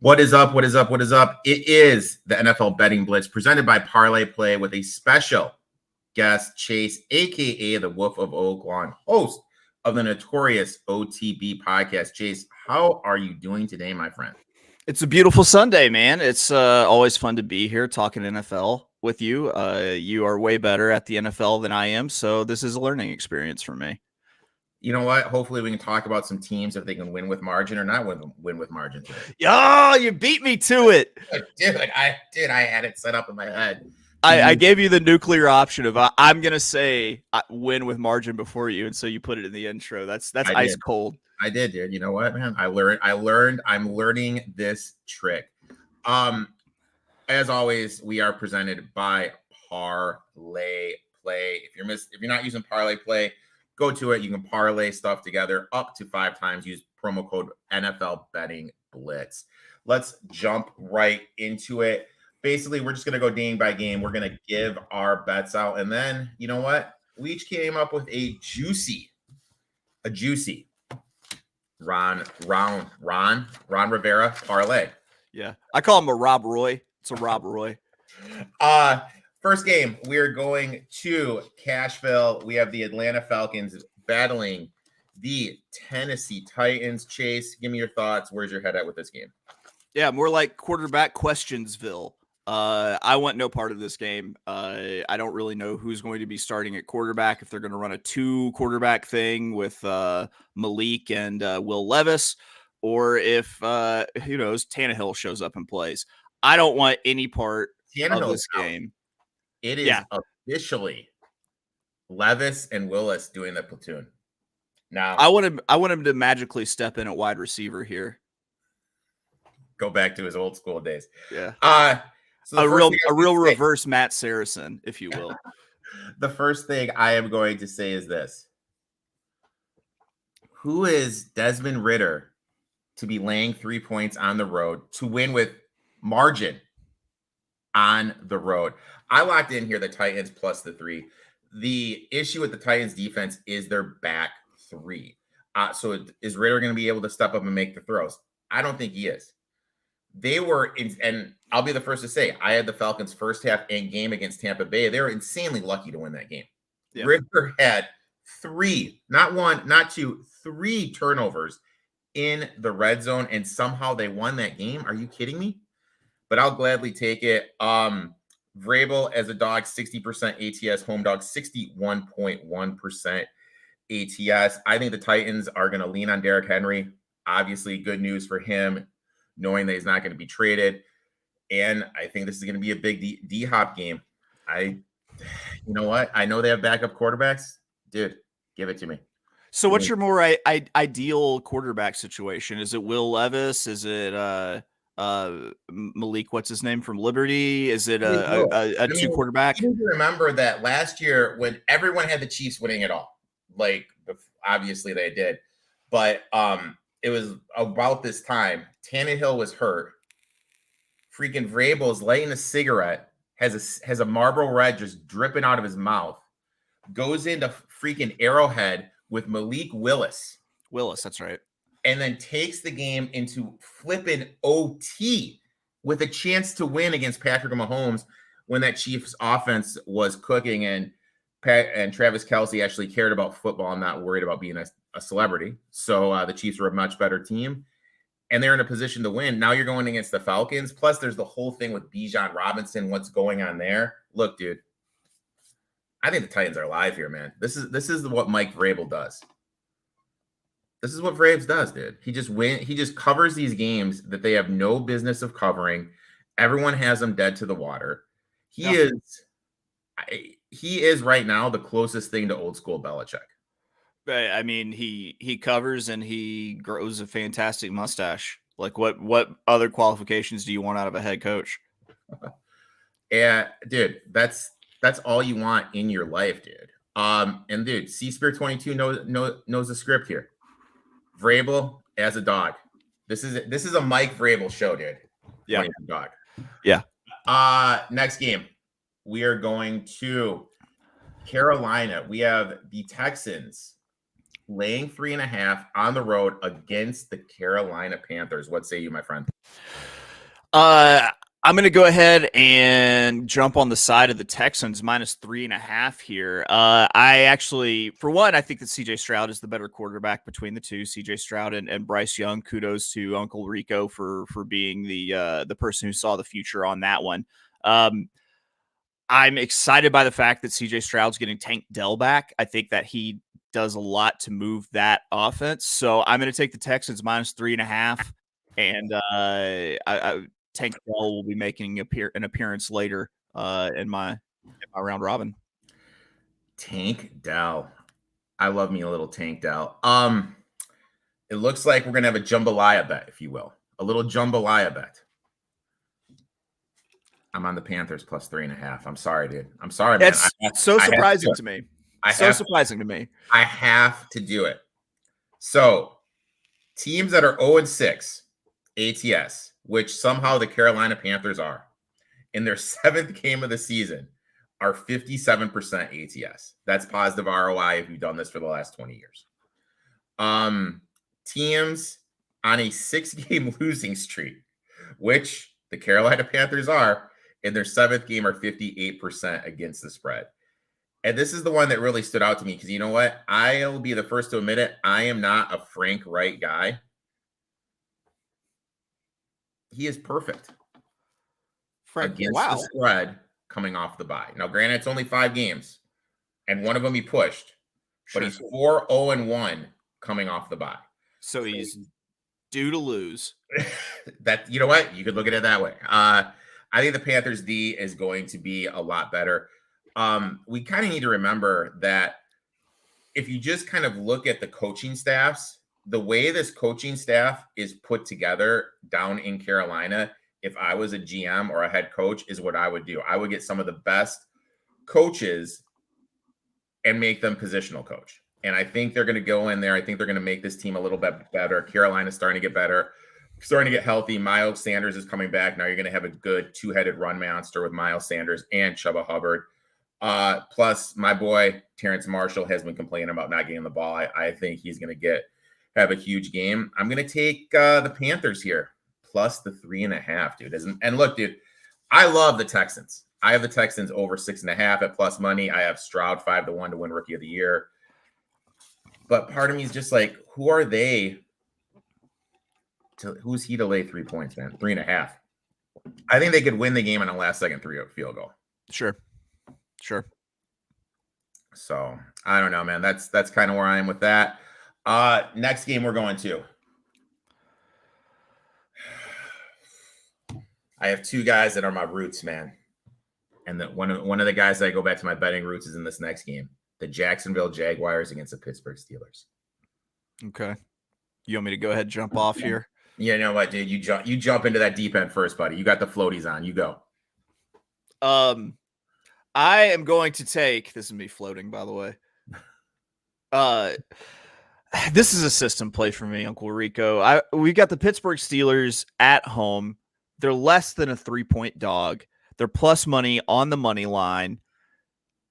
What is up? What is up? What is up? It is the NFL Betting Blitz presented by Parlayplay with a special guest, Chase, aka the Wolf of Oaklawn, host of the notorious OTB podcast. Chase, how are you doing today, my friend? It's a beautiful Sunday, man. It's always fun to be here talking NFL with you. You are way better at the NFL than I am, so this is a learning experience for me. You know what? Hopefully we can talk about some teams if they can win with margin or not win with margin today. Oh, you beat me to it. I had it set up in my head. I gave you the nuclear option of I'm going to say win with margin before you, and so you put it in the intro. That's ice cold. I did, dude. You know what, man? I'm learning this trick. As always, we are presented by Parlayplay. If you're not using Parlayplay, go to it. You can parlay stuff together up to 5 times. Use promo code NFL Betting Blitz. Let's jump right into it. Basically, we're just going to go game by game. We're going to give our bets out. And then, you know what? We each came up with a juicy Ron Rivera parlay. Yeah. I call him a Rob Roy. It's a Rob Roy. First game, we're going to Cashville. We have the Atlanta Falcons battling the Tennessee Titans. Chase, give me your thoughts. Where's your head at with this game? Yeah, more like quarterback questionsville. I want no part of this game. I don't really know who's going to be starting at quarterback, if they're going to run a 2 quarterback thing with Malik and Will Levis, or if, who knows, Tannehill shows up and plays. I don't want any part of this game. It is officially Levis and Willis doing the platoon. Now I want him to magically step in at wide receiver here. Go back to his old school days. Yeah. So a real reverse Matt Saracen, if you will. The first thing I am going to say is this. Who is Desmond Ridder to be laying 3 points on the road to win with margin on the road? I locked in here the Titans plus the 3. The issue with the Titans defense is their back 3. So is Ridder going to be able to step up and make the throws? I don't think he is. They were, and I'll be the first to say, I had the Falcons first half and game against Tampa Bay. They were insanely lucky to win that game. Yeah. Ridder had 3, not 1, not 2, 3 turnovers in the red zone, and somehow they won that game. Are you kidding me? But I'll gladly take it. Vrabel as a dog, 60% ATS, home dog, 61.1% ATS. I think the Titans are going to lean on Derrick Henry. Obviously, good news for him, knowing that he's not going to be traded. And I think this is going to be a big D-Hop game. You know what? I know they have backup quarterbacks. Dude, give it to me. So what's your more ideal quarterback situation? Is it Will Levis? Is it Malik, what's his name, from Liberty? Is it a 2-quarterback? You need to remember that last year when everyone had the Chiefs winning it all, like obviously they did, but it was about this time Tannehill was hurt. Freaking Vrabel is lighting a cigarette, has a Marlboro Red just dripping out of his mouth, goes into freaking Arrowhead with Malik Willis. That's right. And then takes the game into flipping OT with a chance to win against Patrick Mahomes when that Chiefs offense was cooking and Travis Kelce actually cared about football and not worried about being a celebrity. So the Chiefs were a much better team, and they're in a position to win. Now you're going against the Falcons. Plus, there's the whole thing with Bijan Robinson. What's going on there? Look, dude, I think the Titans are alive here, man. This is what Mike Vrabel does. This is what Vrabes does, dude. He just covers these games that they have no business of covering. Everyone has them dead to the water. He is right now the closest thing to old school Belichick. I mean, he covers and he grows a fantastic mustache. Like what other qualifications do you want out of a head coach? Yeah, dude, that's all you want in your life, dude. And dude, C-Spear 22 knows the script here. Vrabel as a dog. This is a Mike Vrabel show, dude. Yeah, dog. Yeah. Next game, we are going to Carolina. We have the Texans laying 3.5 on the road against the Carolina Panthers. What say you, my friend? I'm going to go ahead and jump on the side of the Texans minus 3.5 here. I actually, for one, I think that CJ Stroud is the better quarterback between the two. CJ Stroud and Bryce Young. Kudos to Uncle Rico for being the person who saw the future on that one. I'm excited by the fact that CJ Stroud's getting Tank Dell back. I think that he does a lot to move that offense. So I'm going to take the Texans minus 3.5, and Tank Dell will be making an appearance later in my round robin. Tank Dell. I love me a little Tank Dell. It looks like we're gonna have a jambalaya bet, if you will, a little jambalaya bet. I'm on the Panthers plus 3.5. I'm sorry, dude. I'm sorry, man. That's so surprising to me. So surprising to me. I have to do it. So, teams that are 0-6 ATS, which somehow the Carolina Panthers are, in their 7th game of the season, are 57% ATS. That's positive ROI if you've done this for the last 20 years. Teams on a 6-game losing streak, which the Carolina Panthers are, in their 7th game are 58% against the spread. And this is the one that really stood out to me because you know what? I'll be the first to admit it. I am not a Frank Wright guy. He is perfect. Frank, against the spread coming off the bye. Now, granted, it's only 5 games, and one of them he pushed, but he's 4-0-1 coming off the bye. So he's due to lose. That, you know what? You could look at it that way. I think the Panthers D is going to be a lot better. We kind of need to remember that if you just kind of look at the coaching staffs, the way this coaching staff is put together down in Carolina, if I was a GM or a head coach, is what I would do. I would get some of the best coaches and make them positional coach. And I think they're going to go in there. I think they're going to make this team a little bit better. Carolina's starting to get better, starting to get healthy. Miles Sanders is coming back. Now you're going to have a good 2-headed run monster with Miles Sanders and Chuba Hubbard. Plus, my boy Terrence Marshall has been complaining about not getting the ball. I think he's going to have a huge game. I'm going to take the Panthers here, plus the 3.5, dude. And look, dude, I love the Texans. I have the Texans over 6.5 at plus money. I have Stroud 5-1 to win Rookie of the Year. But part of me is just like, who are they? Who's he to lay 3 points, man? 3.5. I think they could win the game on a last-second field goal. Sure. So I don't know, man. That's kind of where I am with that. Next game we're going to. I have 2 guys that are my roots, man. And that one of the guys that I go back to my betting roots is in this next game. The Jacksonville Jaguars against the Pittsburgh Steelers. Okay. You want me to go ahead and jump off here? Yeah, you know what, dude? You jump into that deep end first, buddy. You got the floaties on. You go. I am going to take, this is me floating, by the way. This is a system play for me, Uncle Rico. We got the Pittsburgh Steelers at home. They're less than a 3-point dog. They're plus money on the money line.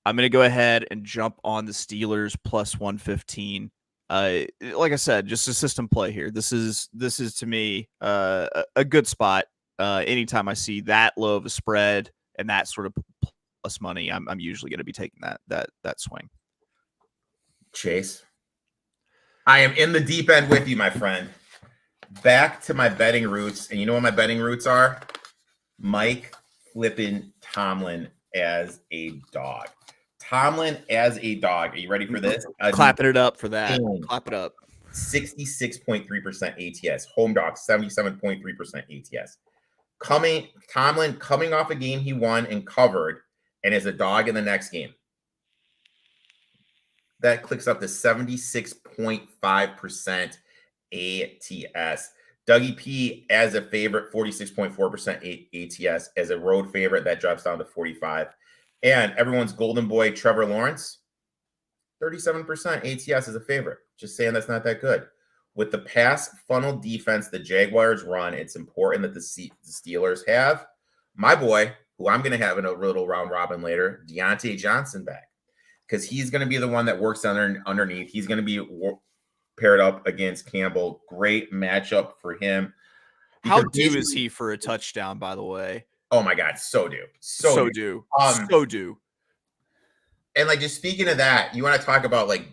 I'm going to go ahead and jump on the Steelers plus 115. Like I said, just a system play here. This is to me a good spot. Anytime I see that low of a spread and that sort of plus money, I'm usually going to be taking that swing. Chase, I am in the deep end with you, my friend. Back to my betting roots, and you know what my betting roots are? Mike flipping Tomlin as a dog. Tomlin as a dog. Are you ready for this? Clapping it up for that. Clap it up. 66.3% ATS. Home dog, 77.3% ATS. Tomlin coming off a game he won and covered and is a dog in the next game. That clicks up to 76.5% ATS. Dougie P as a favorite, 46.4% ATS. As a road favorite, that drops down to 45%. And everyone's golden boy, Trevor Lawrence, 37% ATS as a favorite. Just saying that's not that good. With the pass funnel defense the Jaguars run, it's important that the Steelers have my boy, who I'm going to have in a little round robin later, Deontay Johnson back. Because he's going to be the one that works underneath. He's going to be paired up against Campbell. Great matchup for him. How due is he for a touchdown, by the way? Oh my God, so due. So due. So due. And like, just speaking of that, you want to talk about like,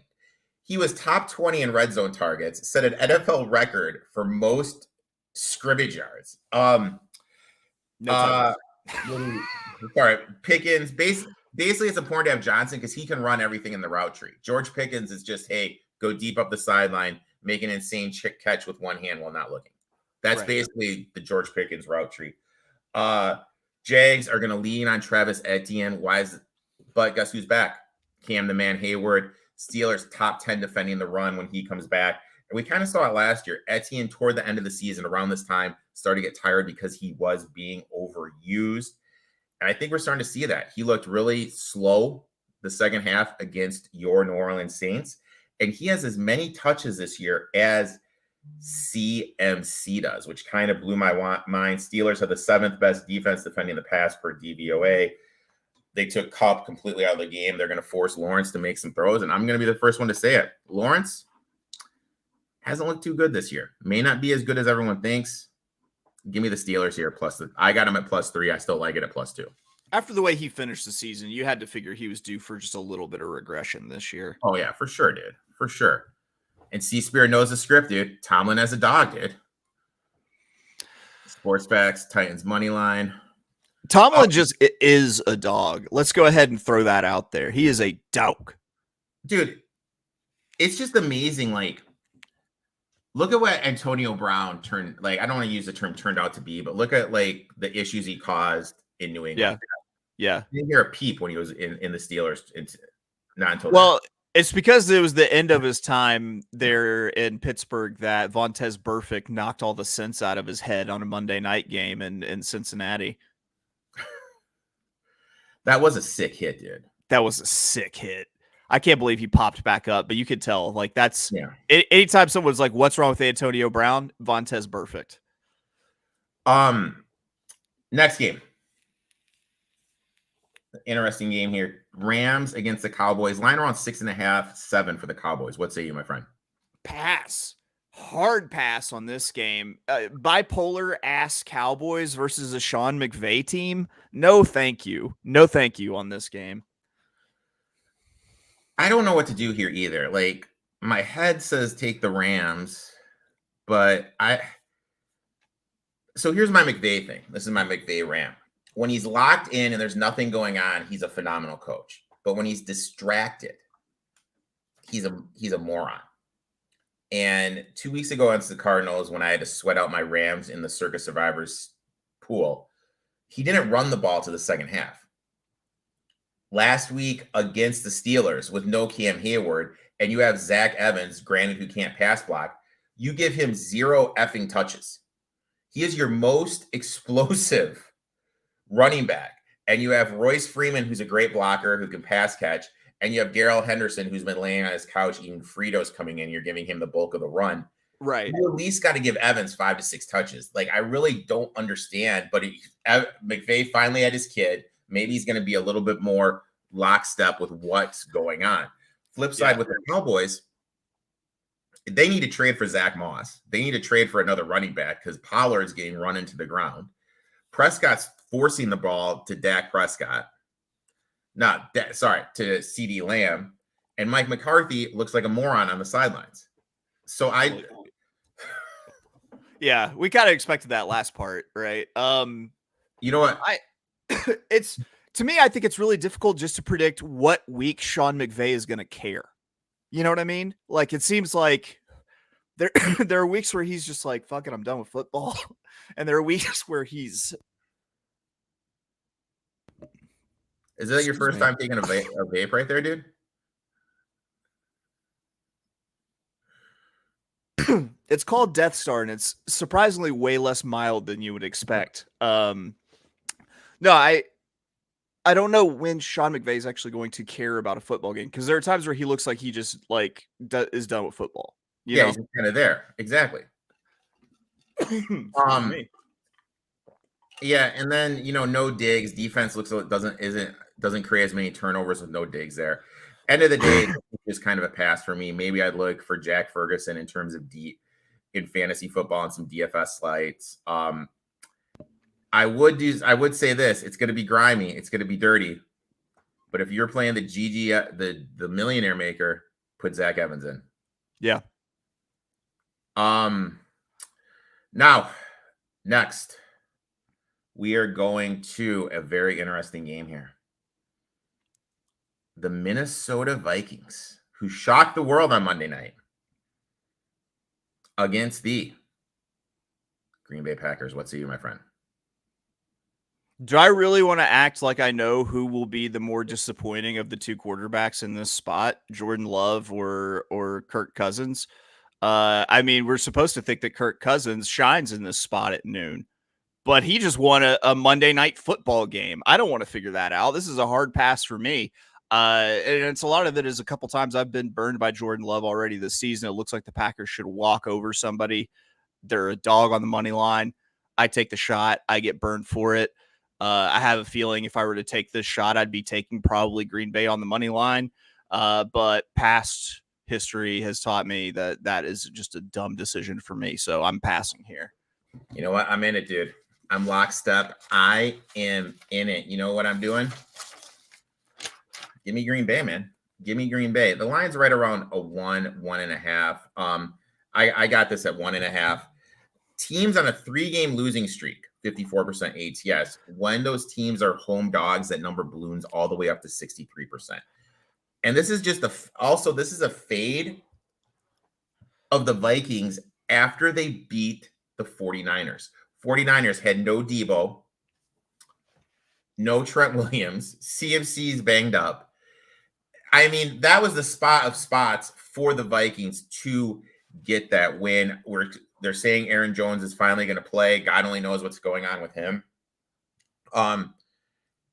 he was top 20 in red zone targets, set an NFL record for most scrimmage yards. Sorry, Pickens. Basically, it's important to have Johnson because he can run everything in the route tree. George Pickens is just, hey, go deep up the sideline, make an insane catch with one hand while not looking. That's basically the George Pickens route tree. Jags are going to lean on Travis Etienne. But guess who's back? Cam the Man Hayward. Steelers top 10 defending the run when he comes back. And we kind of saw it last year. Etienne, toward the end of the season, around this time, started to get tired because he was being overused. And I think we're starting to see that. He looked really slow the second half against your New Orleans Saints. And he has as many touches this year as CMC does, which kind of blew my mind. Steelers have the 7th best defense defending the pass per DVOA. They took Kupp completely out of the game. They're going to force Lawrence to make some throws. And I'm going to be the first one to say it. Lawrence hasn't looked too good this year. May not be as good as everyone thinks. Give me the Steelers here. I got him at +3. I still like it at +2. After the way he finished the season, you had to figure he was due for just a little bit of regression this year. Oh, yeah, for sure, dude. For sure. And C-Spear knows the script, dude. Tomlin as a dog, dude. Sports facts, Titans money line. Tomlin just is a dog. Let's go ahead and throw that out there. He is a dog. Dude, it's just amazing. Like, look at what Antonio Brown turned, like, I don't want to use the term turned out to be, but look at, like, the issues he caused in New England. Yeah. You didn't hear a peep when he was in the Steelers. Not until well, it's because it was the end of his time there in Pittsburgh that Vontaze Burfict knocked all the sense out of his head on a Monday night game in Cincinnati. That was a sick hit, dude. That was a sick hit. I can't believe he popped back up, but you could tell. Like, that's anytime someone's like, "What's wrong with Antonio Brown?" Vontaze Burfict. Next game. Interesting game here. Rams against the Cowboys. Line around 6.5, 7 for the Cowboys. What say you, my friend? Pass. Hard pass on this game. Bipolar ass Cowboys versus a Sean McVay team. No, thank you. No, thank you on this game. I don't know what to do here either. Like, my head says take the Rams, but so here's my McVay thing. This is my McVay rant. When he's locked in and there's nothing going on, he's a phenomenal coach. But when he's distracted, he's a moron. And 2 weeks ago against the Cardinals, when I had to sweat out my Rams in the Circa Survivors pool, he didn't run the ball to the second half. Last week against the Steelers with no Cam Hayward, and you have Zach Evans, granted who can't pass block, you give him 0 effing touches. He is your most explosive running back. And you have Royce Freeman, who's a great blocker, who can pass catch. And you have Darrell Henderson, who's been laying on his couch eating Fritos coming in. You're giving him the bulk of the run. Right. You at least got to give Evans 5 to 6 touches. Like, I really don't understand. But McVay finally had his kid. Maybe he's going to be a little bit more lockstep with what's going on. Flip side with the Cowboys, they need to trade for Zach Moss. They need to trade for another running back because Pollard's getting run into the ground. Prescott's forcing the ball to Dak Prescott. To CeeDee Lamb. And Mike McCarthy looks like a moron on the sidelines. So yeah, we kind of expected that last part, right? You know what? To me, I think it's really difficult just to predict what week Sean McVay is going to care. You know what I mean? Like, it seems like there are weeks where he's just like, fuck it, I'm done with football. And there are weeks where he's... Is that your first time taking a vape right there, dude? It's called Death Star, and it's surprisingly way less mild than you would expect. No, I don't know when Sean McVay is actually going to care about a football game, because there are times where he looks like he just is done with football. You know? He's kind of there. Exactly. Yeah, and then no Diggs. Defense doesn't create as many turnovers with no Diggs there. End of the day, it's kind of a pass for me. Maybe I'd look for Jack Ferguson in terms of deep in fantasy football and some DFS slides. I would say this: it's going to be grimy, it's going to be dirty. But if you're playing the the millionaire maker, put Zach Evans in. Yeah. Now, next, we are going to a very interesting game here. The Minnesota Vikings, who shocked the world on Monday night, against the Green Bay Packers. What say you, my friend? Do I really want to act like I know who will be the more disappointing of the two quarterbacks in this spot, Jordan Love or Kirk Cousins? I mean, we're supposed to think that Kirk Cousins shines in this spot at noon, but he just won a Monday night football game. I don't want to figure that out. This is a hard pass for me. And it's a lot of it is a couple times I've been burned by Jordan Love already this season. It looks like the Packers should walk over somebody. They're a dog on the money line. I take the shot. I get burned for it. I have a feeling if I were to take this shot, I'd be taking probably Green Bay on the money line. But past history has taught me that that is just a dumb decision for me. So I'm passing here. You know what? I'm in it, dude. I'm lockstep. I am in it. You know what I'm doing? Give me Green Bay, man. Give me Green Bay. The line's right around a 1.5. I got this at 1.5. Teams on a 3-game losing streak, 54% ATS. When those teams are home dogs, that number balloons all the way up to 63%. And this is just this is a fade of the Vikings after they beat the 49ers. 49ers had no Debo, no Trent Williams, CMC's banged up. I mean, that was the spot of spots for the Vikings to get that win. They're saying Aaron Jones is finally going to play. God only knows what's going on with him.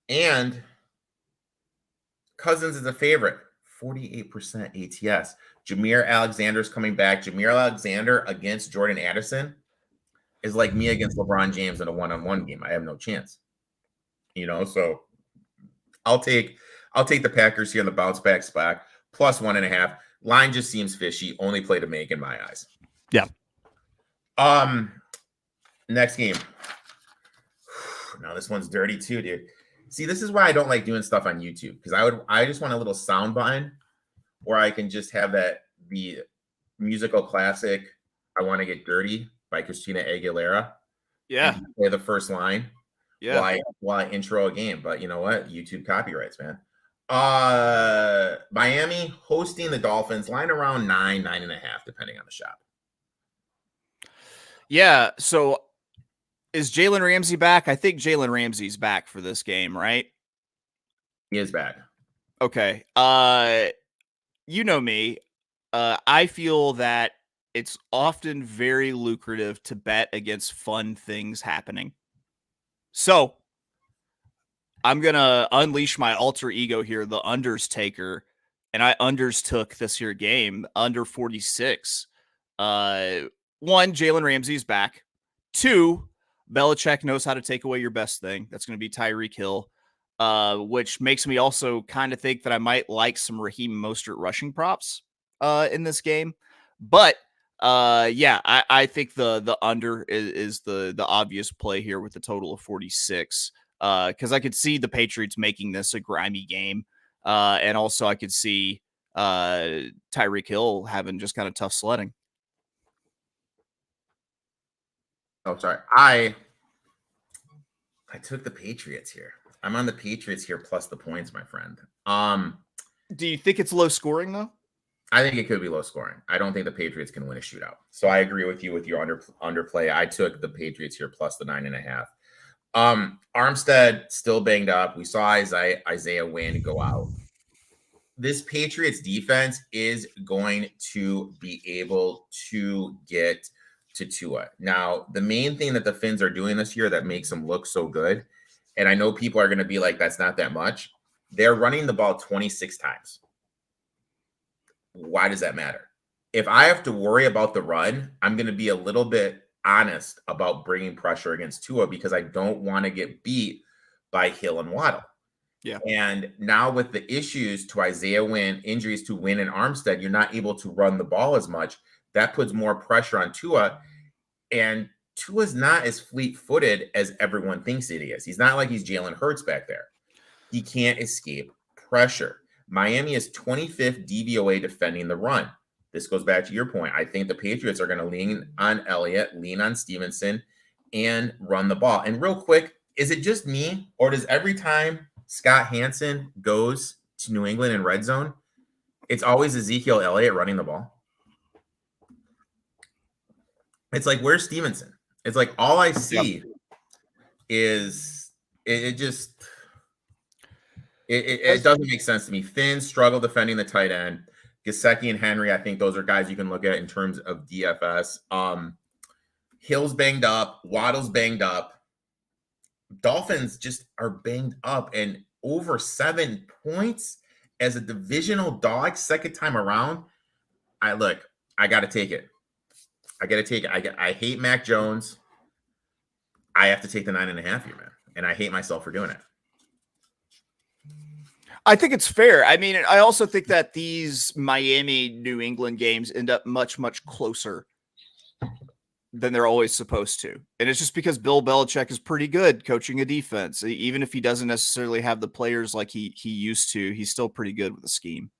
And Cousins is a favorite, 48% ATS. Jameer Alexander's coming back. Jameer Alexander against Jordan Addison is like me against LeBron James in a one-on-one game. I have no chance. So I'll take the Packers here in the bounce back spot, plus 1.5. Line just seems fishy. Only play to make in my eyes. Yeah. Next game. Now this one's dirty too, dude. See, this is why I don't like doing stuff on YouTube, because I just want a little sound button where I can just have the musical classic "I Want to Get Dirty" by Christina Aguilera. Yeah. Play the first line. Yeah. While I intro a game. But you know what? YouTube copyrights, man. Miami hosting the Dolphins, line around 9.5, depending on the shop. Yeah. So is Jalen Ramsey back? I think Jalen Ramsey's back for this game, right? He is back. Okay. You know me. I feel that it's often very lucrative to bet against fun things happening. So I'm going to unleash my alter ego here, the unders taker, and I unders took this here game, under 46. One, Jalen Ramsey's back. Two, Belichick knows how to take away your best thing. That's going to be Tyreek Hill, which makes me also kind of think that I might like some Raheem Mostert rushing props in this game. But I think the under is the obvious play here with the total of 46. Because I could see the Patriots making this a grimy game. And also I could see Tyreek Hill having just kind of tough sledding. Oh, sorry. I took the Patriots here. I'm on the Patriots here plus the points, my friend. Do you think it's low scoring though? I think it could be low scoring. I don't think the Patriots can win a shootout. So I agree with you with your underplay. I took the Patriots here plus the 9.5. Armstead still banged up. We saw Isaiah Wynn go out. This Patriots defense is going to be able to get to Tua. Now, the main thing that the Finns are doing this year that makes them look so good, and I know people are going to be like, that's not that much. They're running the ball 26 times. Why does that matter? If I have to worry about the run, I'm going to be a little bit honest about bringing pressure against Tua because I don't want to get beat by Hill and Waddle. Yeah. And now with the issues to Isaiah Wynn, injuries to Wynn and Armstead, you're not able to run the ball as much. That puts more pressure on Tua. And Tua's not as fleet-footed as everyone thinks it is. He's not like he's Jalen Hurts back there. He can't escape pressure. Miami is 25th DVOA defending the run. This goes back to your point. I think the Patriots are going to lean on Elliott, lean on Stevenson, and run the ball. And real quick, is it just me, or does every time Scott Hansen goes to New England in red zone, it's always Ezekiel Elliott running the ball? It's like, where's Stevenson? It's like all I see is it doesn't make sense to me. Finn struggle defending the tight end. Gesicki and Henry, I think those are guys you can look at in terms of DFS. Hill's banged up. Waddle's banged up. Dolphins just are banged up, and over 7 points as a divisional dog second time around. I got to take it. I hate Mac Jones. I have to take the 9.5 here, man. And I hate myself for doing it. I think it's fair. I mean, I also think that these Miami New England games end up much, much closer than they're always supposed to. And it's just because Bill Belichick is pretty good coaching a defense. Even if he doesn't necessarily have the players like he used to, he's still pretty good with the scheme.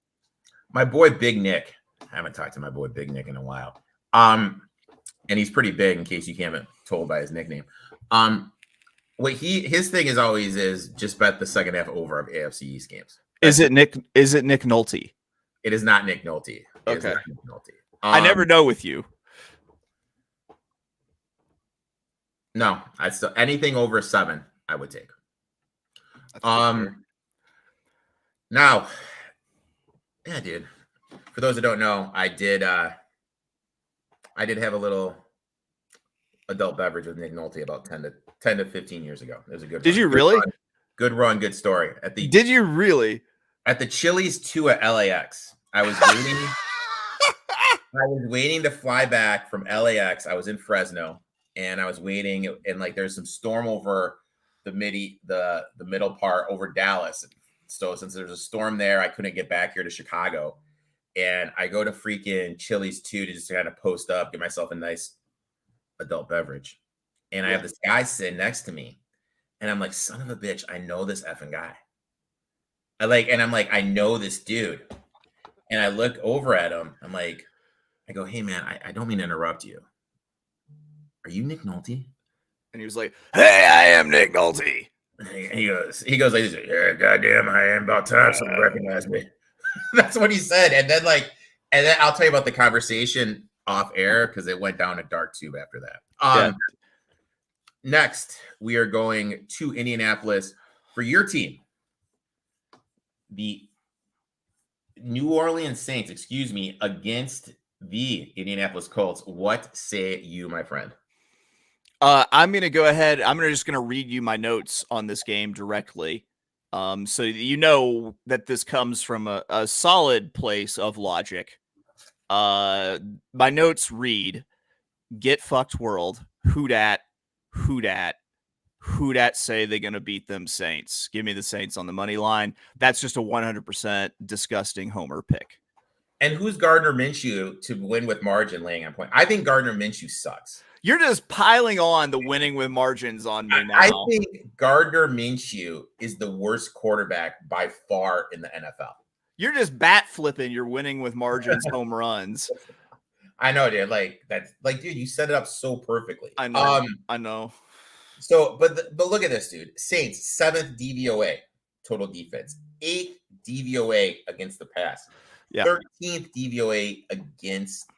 My boy Big Nick. I haven't talked to my boy Big Nick in a while. And he's pretty big in case you can't be told by his nickname. His thing is always is just bet the second half over of AFC East games. Is it Nick Nolte? It is not Nick Nolte. Okay. I never know with you. No, I still anything over 7 I would take. Now, yeah, dude. For those that don't know, I did have a little adult beverage with Nick Nolte about 10 to 15 years ago. It was a good. Did you really? Good run, good story. Did you really? At the Chili's 2 at LAX. I was waiting to fly back from LAX. I was in Fresno, and I was waiting, and like there's some storm over the middle part over Dallas. So since there's a storm there, I couldn't get back here to Chicago. And I go to freaking Chili's 2 to just kind of post up, get myself a nice adult beverage. And I have this guy sitting next to me. And I'm like, son of a bitch, I know this effing guy. I know this dude. And I look over at him. I go, hey, man, I don't mean to interrupt you. Are you Nick Nolte? And he was like, hey, I am Nick Nolte. He goes like this. Yeah, goddamn, I am about time someone recognize me. That's what he said. And then I'll tell you about the conversation off air because it went down a dark tube after that. Next, we are going to Indianapolis for your team. The New Orleans Saints, against the Indianapolis Colts. What say you, my friend? I'm going to go ahead. I'm just going to read you my notes on this game directly. So you know that this comes from a solid place of logic. My notes read, get fucked world, who dat, say they're going to beat them Saints. Give me the Saints on the money line. That's just a 100% disgusting homer pick. And who's Gardner Minshew to win with margin laying on point? I think Gardner Minshew sucks. You're just piling on the winning with margins on me now. I think Gardner Minshew is the worst quarterback by far in the NFL. You're just bat flipping your winning with margins home runs. I know, dude. Dude, you set it up so perfectly. I know. I know. So, but look at this, dude. Saints 7th DVOA total defense, 8th DVOA against the pass, 13th DVOA against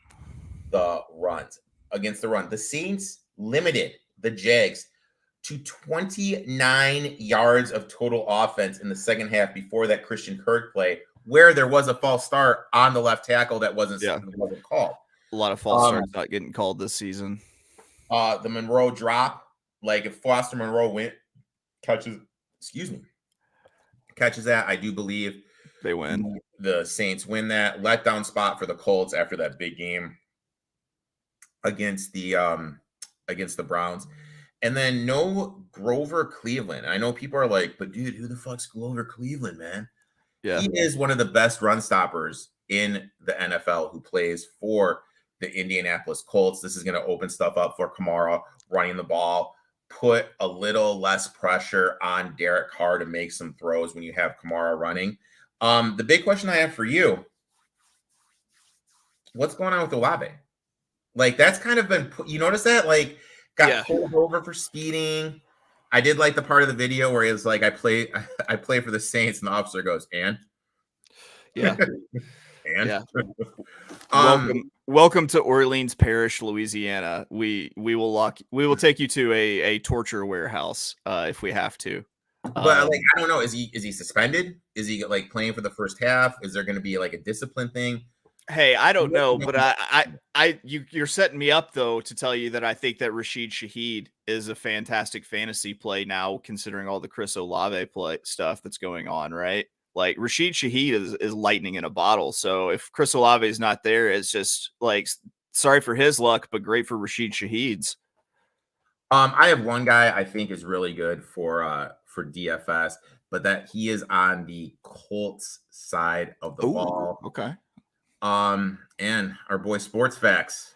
the runs. Against the run, the Saints limited the Jags to 29 yards of total offense in the second half before that Christian Kirk play, where there was a false start on the left tackle that wasn't called. A lot of false starts not getting called this season. The Monroe drop, like if Foster Monroe catches that, I do believe they win. The Saints win that letdown spot for the Colts after that big game against the Browns. And then no Grover Cleveland. I know people are like, but dude, who the fuck's Grover Cleveland, man? Yeah. He is one of the best run stoppers in the NFL who plays for the Indianapolis Colts. This is going to open stuff up for Kamara running the ball, put a little less pressure on Derek Carr to make some throws when you have Kamara running. The big question I have for you, what's going on with Olave? Like, that's kind of been, you notice that? Like, got pulled over for speeding. I did like the part of the video where he was like, I play for the Saints, and the officer goes, and? Yeah. And? Yeah. Welcome to Orleans Parish, Louisiana. We will take you to a torture warehouse if we have to. But like, I don't know. Is he suspended? Is he like playing for the first half? Is there going to be like a discipline thing? Hey, I don't know, but you're setting me up though to tell you that I think that Rashid Shaheed is a fantastic fantasy play now, considering all the Chris Olave play stuff that's going on, right? Like Rashid Shaheed is lightning in a bottle. So if Chris Olave is not there, it's just like sorry for his luck, but great for Rashid Shaheed's. I have one guy I think is really good for DFS, but that he is on the Colts side of the ball. Okay. And our boy Sports Facts,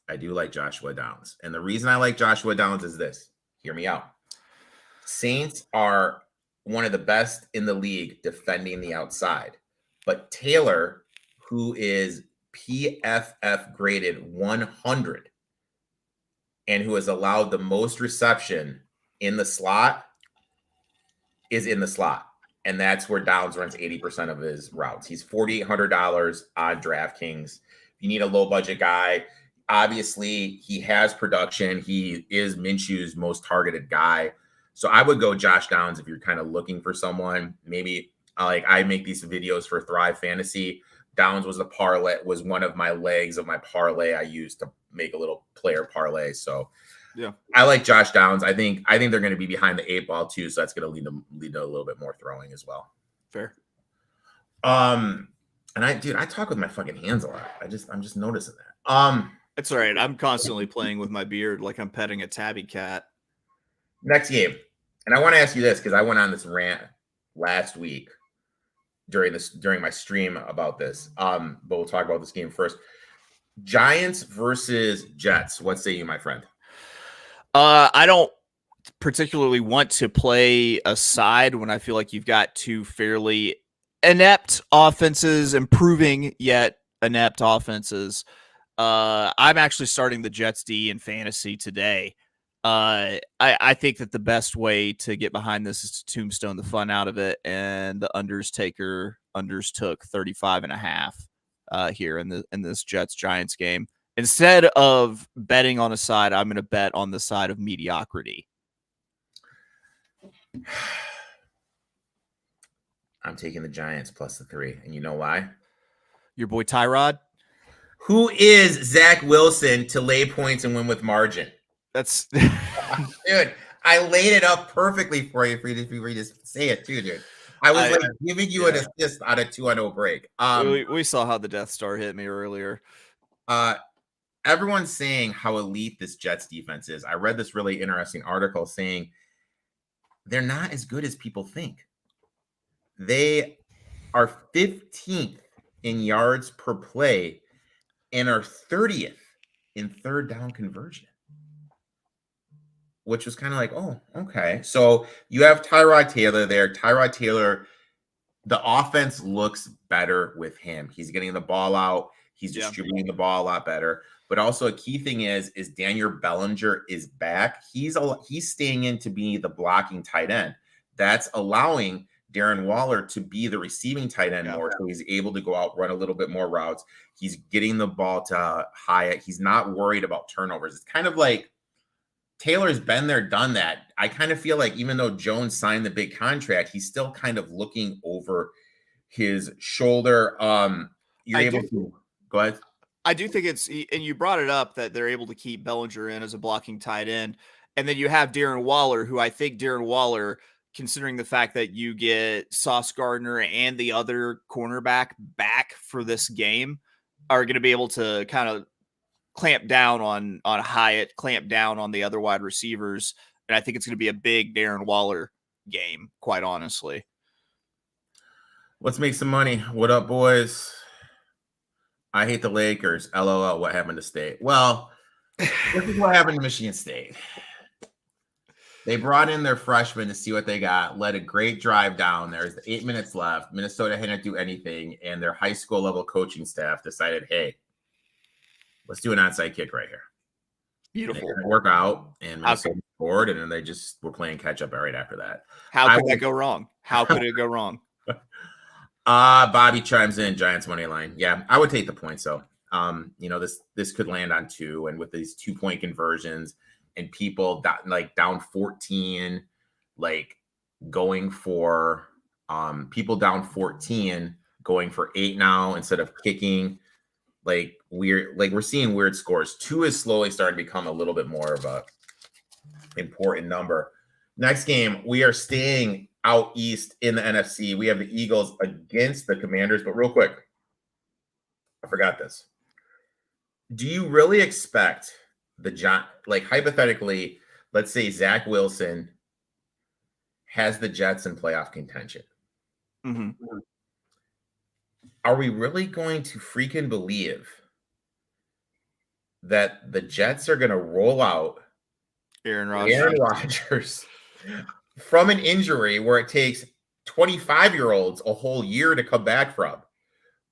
I do like Joshua Downs. And the reason I like Joshua Downs is this. Hear me out. Saints are one of the best in the league defending the outside. But Taylor, who is PFF graded 100 and who has allowed the most reception in the slot, is in the slot. And that's where Downs runs 80% of his routes. He's $4,800 on DraftKings. If you need a low budget guy, obviously he has production. He is Minshew's most targeted guy. So I would go Josh Downs if you're kind of looking for someone. Maybe like I make these videos for Thrive Fantasy. Downs was one of my legs of my parlay I used to make a little player parlay. So yeah, I like Josh Downs. I think they're going to be behind the 8 ball too, so that's going to lead to a little bit more throwing as well. Fair. And I talk with my fucking hands a lot. I'm just noticing that. It's all right. I'm constantly playing with my beard like I'm petting a tabby cat. Next game, and I want to ask you this because I went on this rant last week during my stream about this. But we'll talk about this game first. Giants versus Jets. What say you, my friend? I don't particularly want to play a side when I feel like you've got two fairly inept offenses, improving yet inept offenses. I'm actually starting the Jets D in fantasy today. I think that the best way to get behind this is to tombstone the fun out of it, and the unders took 35.5 here in this Jets Giants game. Instead of betting on a side, I'm going to bet on the side of mediocrity. I'm taking the Giants plus the 3. And you know why? Your boy Tyrod? Who is Zach Wilson to lay points and win with margin? That's dude. I laid it up perfectly for you to just say it too, dude. I was giving you an assist on a 2-0 break. We saw how the Death Star hit me earlier. Everyone's saying how elite this Jets defense is. I read this really interesting article saying they're not as good as people think. They are 15th in yards per play and are 30th in third down conversion, which was kind of like, oh, okay. So you have Tyrod Taylor there. Tyrod Taylor, the offense looks better with him. He's getting the ball out. He's distributing the ball a lot better. But also a key thing is Daniel Bellinger is back. He's staying in to be the blocking tight end. That's allowing Darren Waller to be the receiving tight end more. So he's able to go out, run a little bit more routes. He's getting the ball to Hyatt. He's not worried about turnovers. It's kind of like Taylor's been there, done that. I kind of feel like even though Jones signed the big contract, he's still kind of looking over his shoulder. You're able to go ahead. I do think and you brought it up that they're able to keep Bellinger in as a blocking tight end. And then you have Darren Waller, who I think considering the fact that you get Sauce Gardner and the other cornerback back for this game, are going to be able to kind of clamp down on Hyatt, clamp down on the other wide receivers. And I think it's going to be a big Darren Waller game, quite honestly. Let's make some money. What up, boys? I hate the Lakers. LOL. What happened to State? Well, this is what happened to Michigan State. They brought in their freshmen to see what they got, led a great drive down. There's 8 minutes left. Minnesota hadn't do anything, and their high school level coaching staff decided, hey, let's do an onside kick right here. Beautiful. Work out, and Minnesota scored, and then they just were playing catch up right after that. How could that go wrong? How could it go wrong? Bobby chimes in, Giants money line. Yeah, I would take the points though. This could land on 2, and with these 2-point conversions and people down 14, like going for people down 14 going for 8 now instead of kicking. We're seeing weird scores. 2 is slowly starting to become a little bit more of a important number. Next game, we are staying out east in the NFC. We have the Eagles against the Commanders. But real quick, I forgot this. Do you really expect hypothetically, let's say Zach Wilson has the Jets in playoff contention? Mm-hmm. Are we really going to freaking believe that the Jets are going to roll out Aaron Rodgers from an injury where it takes 25-year-olds a whole year to come back from,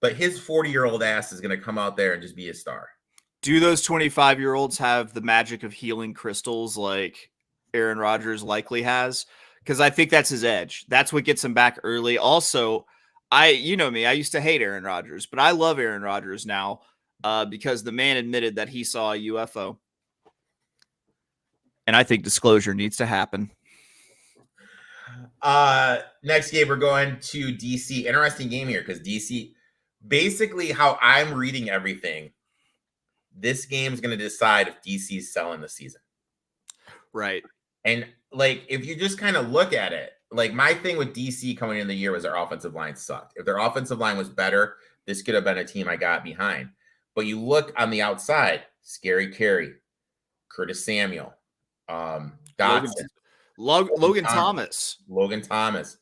but his 40-year-old ass is going to come out there and just be a star? Do those 25-year-olds have the magic of healing crystals like Aaron Rodgers likely has? Because I think that's his edge. That's what gets him back early. Also, you know me, I used to hate Aaron Rodgers, but I love Aaron Rodgers now because the man admitted that he saw a UFO. And I think disclosure needs to happen. Next game, we're going to DC. Interesting game here because DC, basically how I'm reading everything, this game is going to decide if DC's selling the season. Right. And if you just kind of look at it, my thing with DC coming in the year was their offensive line sucked. If their offensive line was better, this could have been a team I got behind. But you look on the outside, Scary Carey, Curtis Samuel, Dotson, Logan Thomas. Logan Thomas.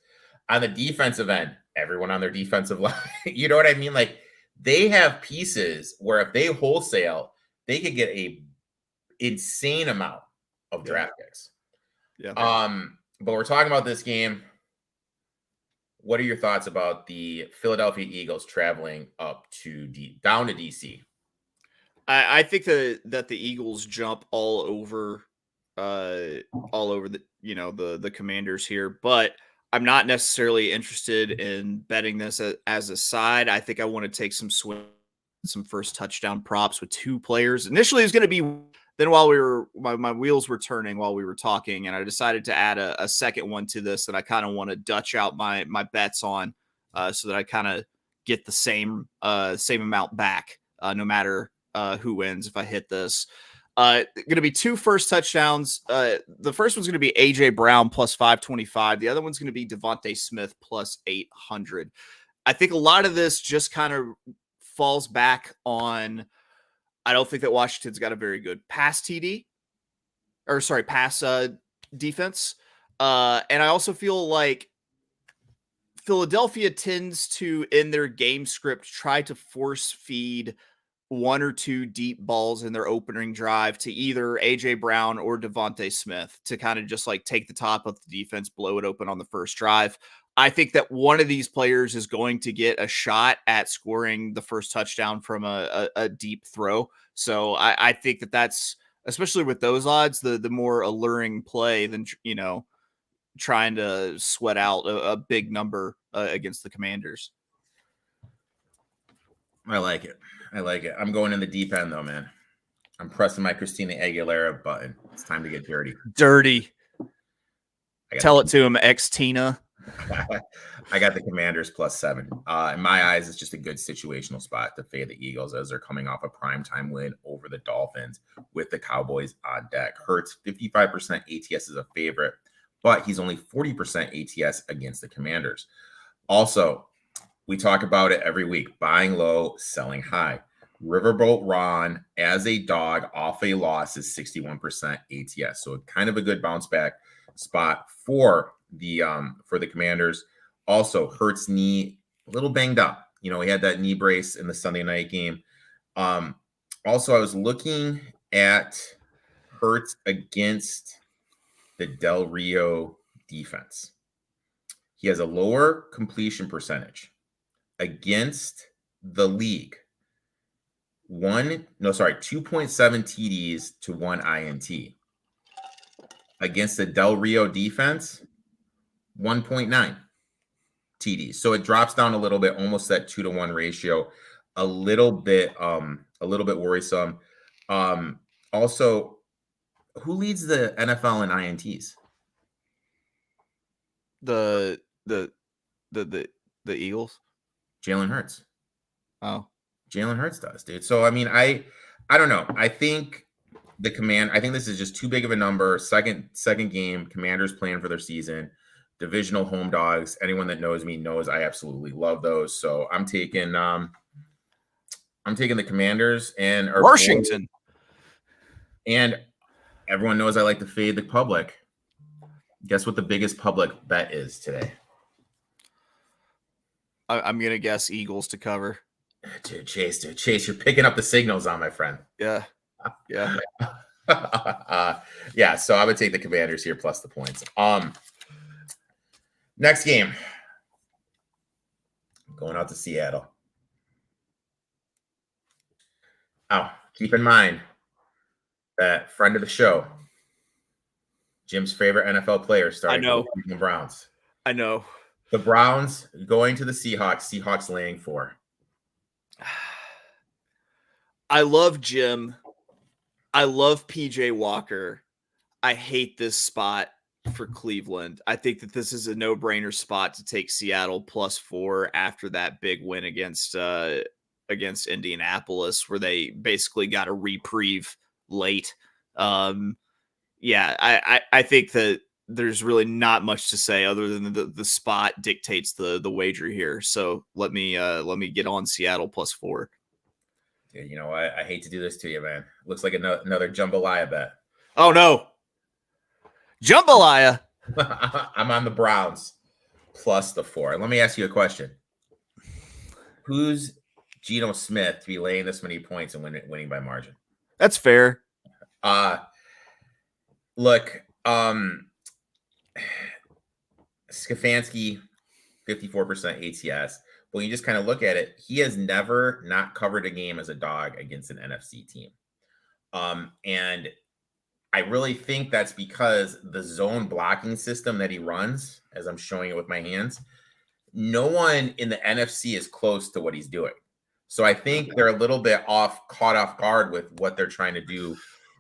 On the defensive end, everyone on their defensive line. You know what I mean? They have pieces where if they wholesale, they could get a insane amount of draft picks. Yeah. But we're talking about this game. What are your thoughts about the Philadelphia Eagles traveling up down to DC? I think that the Eagles jump all over the Commanders here, but I'm not necessarily interested in betting this as a side. I think I want to take some first touchdown props with 2 players. Initially, it was going to be. Then while my wheels were turning while we were talking, and I decided to add a second one to this that I kind of want to Dutch out my bets on, so that I kind of get the same amount back, no matter who wins if I hit this. Going to be 2 first touchdowns. The first one's going to be AJ Brown plus 525. The other one's going to be Devontae Smith plus 800. I think a lot of this just kind of falls back on. I don't think that Washington's got a very good pass defense. And I also feel like Philadelphia tends to, in their game script, try to force feed 1 or 2 deep balls in their opening drive to either AJ Brown or Devontae Smith to kind of just take the top of the defense, blow it open on the first drive. I think that one of these players is going to get a shot at scoring the first touchdown from a deep throw. So I think that's, especially with those odds, the more alluring play than, trying to sweat out a big number against the Commanders. I like it. I'm going in the deep end though, man. I'm pressing my Christina Aguilera button. It's time to get dirty. Tell it to him, ex-Tina. I got the Commanders plus 7. In my eyes, it's just a good situational spot to fade the Eagles as they're coming off a primetime win over the Dolphins with the Cowboys on deck. Hurts 55% ATS is a favorite, but he's only 40% ATS against the Commanders. Also, we talk about it every week, buying low, selling high. Riverboat Ron as a dog off a loss is 61% ATS. So kind of a good bounce back spot for the Commanders. Also, Hurts knee a little banged up. He had that knee brace in the Sunday night game. Also, I was looking at Hurts against the Del Rio defense. He has a lower completion percentage against the league. 2.7 TDs to 1 INT. Against the Del Rio defense, 1.9 TDs. So it drops down a little bit, almost that 2-to-1 ratio. A little bit worrisome. Also, who leads the NFL in INTs? The Eagles. Jalen Hurts. Oh, Jalen Hurts does, dude. So I mean, I don't know. I think this is just too big of a number. Second game, Commanders playing for their season. Divisional home dogs. Anyone that knows me knows I absolutely love those. So I'm taking the Commanders and Washington. And everyone knows I like to fade the public. Guess what the biggest public bet is today? I'm gonna guess Eagles to cover. Dude, Chase, you're picking up the signals on my friend. Yeah. Yeah, so I would take the Commanders here plus the points. Next game. Going out to Seattle. Oh, keep in mind that friend of the show, Jim's favorite NFL player, starting with the Browns. I know. The Browns going to the Seahawks. Seahawks laying 4. I love Jim. I love PJ Walker. I hate this spot for Cleveland. I think that this is a no-brainer spot to take Seattle +4 after that big win against Indianapolis, where they basically got a reprieve late. I think that there's really not much to say other than the spot dictates the wager here. So let me get on Seattle +4. Dude, you know what? I hate to do this to you, man. Looks like another jambalaya bet. Oh no, jambalaya! I'm on the Browns +4. Let me ask you a question: who's Geno Smith to be laying this many points and winning by margin? That's fair. Look, Stefanski, 54% ATS. But when you just kind of look at it, he has never not covered a game as a dog against an NFC team. And I really think that's because the zone blocking system that he runs, as I'm showing it with my hands, no one in the NFC is close to what he's doing. So I think they're a little bit caught off guard with what they're trying to do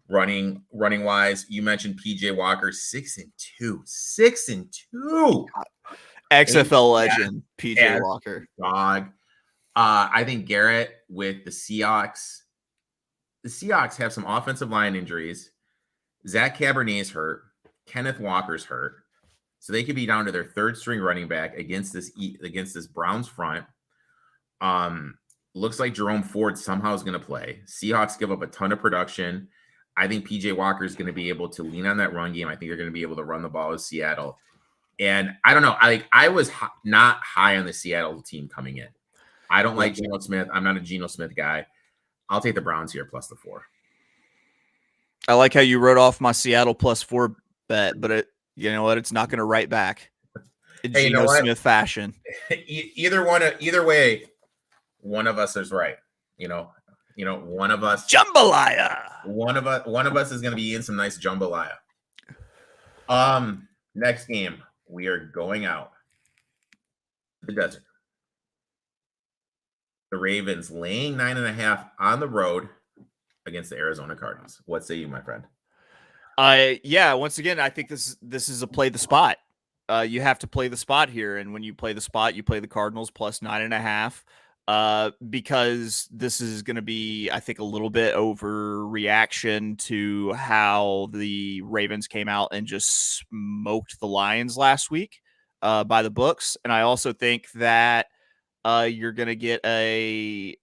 running wise. You mentioned PJ Walker, 6-2. 6-2. XFL legend, PJ Walker. Dog. I think Garrett with the Seahawks. The Seahawks have some offensive line injuries. Zach Cabernet's hurt. Kenneth Walker's hurt. So they could be down to their third string running back against this Browns front. Looks like Jerome Ford somehow is going to play. Seahawks give up a ton of production. I think PJ Walker is going to be able to lean on that run game. I think they're going to be able to run the ball with Seattle. And I don't know. I was not high on the Seattle team coming in. I don't like Geno Smith. I'm not a Geno Smith guy. I'll take the Browns here +4. I like how you wrote off my Seattle +4 bet, but you know what? It's not going to write back in Geno Smith fashion. Either way, one of us is right. One of us. Jambalaya. One of us is going to be in some nice jambalaya. Next game, we are going out to the desert. The Ravens laying 9.5 on the road against the Arizona Cardinals. What say you, my friend? Once again, I think this is a play the spot. You have to play the spot here, and when you play the spot, you play the Cardinals +9.5. Because this is going to be, I think, a little bit overreaction to how the Ravens came out and just smoked the Lions last week by the books. And I also think that you're going to get a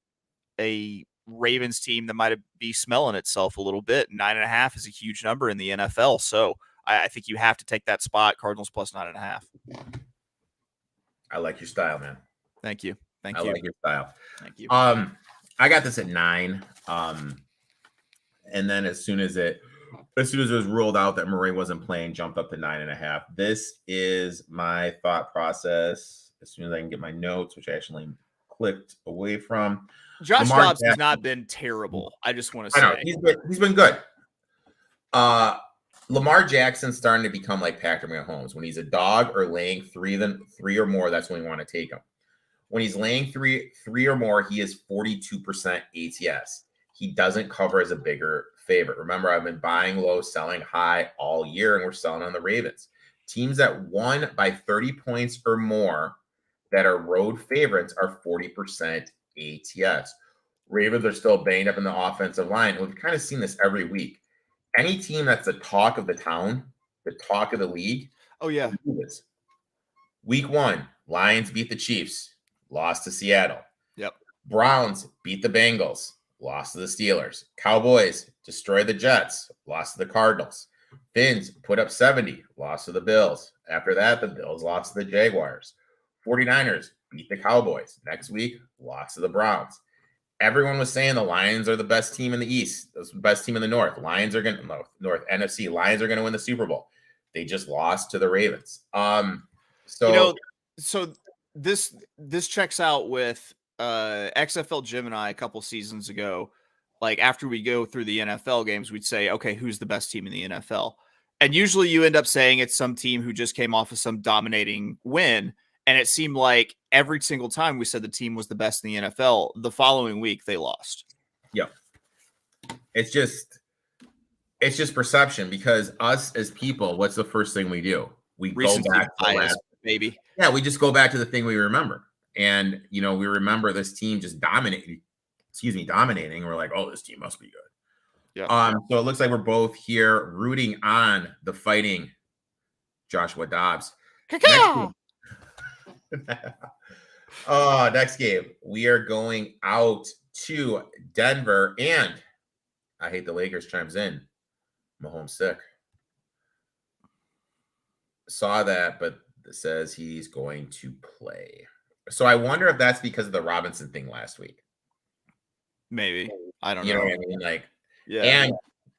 Ravens team that might be smelling itself a little bit. 9.5 is a huge number in the NFL. So I think you have to take that spot. Cardinals plus 9.5. I like your style, man. Thank you. I like your style. Thank you. I got this at 9. And then as soon as it was ruled out that Murray wasn't playing, jumped up to 9.5. This is my thought process. As soon as I can get my notes, which I actually clicked away from. Josh Dobbs has not been terrible. I just want to say. I know, he's been good. Lamar Jackson's starting to become like Patrick Mahomes. When he's a dog or laying three or more, that's when we want to take him. When he's laying three or more, he is 42% ATS. He doesn't cover as a bigger favorite. Remember, I've been buying low, selling high all year, and we're selling on the Ravens. Teams that won by 30 points or more that are road favorites are 40% ATS. Ravens are still banged up in the offensive line. We've kind of seen this every week. Any team that's the talk of the town, the talk of the league. Oh, yeah. Week 1, Lions beat the Chiefs, lost to Seattle. Yep. Browns beat the Bengals, lost to the Steelers. Cowboys destroyed the Jets, lost to the Cardinals. Finns put up 70, lost to the Bills. After that, the Bills lost to the Jaguars. 49ers beat the Cowboys. Next week, lost to the Browns. Everyone was saying the Lions are the best team in the East, the best team in the North. Lions are going to North NFC. Lions are going to win the Super Bowl. They just lost to the Ravens. So this checks out with XFL Gemini a couple seasons ago. Like after we go through the NFL games, we'd say, okay, who's the best team in the NFL? And usually you end up saying it's some team who just came off of some dominating win. And it seemed like every single time we said the team was the best in the NFL, the following week they lost. Yep. It's just perception, because us as people, what's the first thing we do? We Recency go back to bias, baby. Yeah, we just go back to the thing we remember. And, we remember this team just dominating. We're like, oh, this team must be good. Yeah. So it looks like we're both here rooting on the fighting Joshua Dobbs. Next game, we are going out to Denver, and I hate the Lakers chimes in. Mahomes sick. Saw that, but it says he's going to play. So I wonder if that's because of the Robinson thing last week. Maybe. I don't know. You know what I mean? Like, yeah. And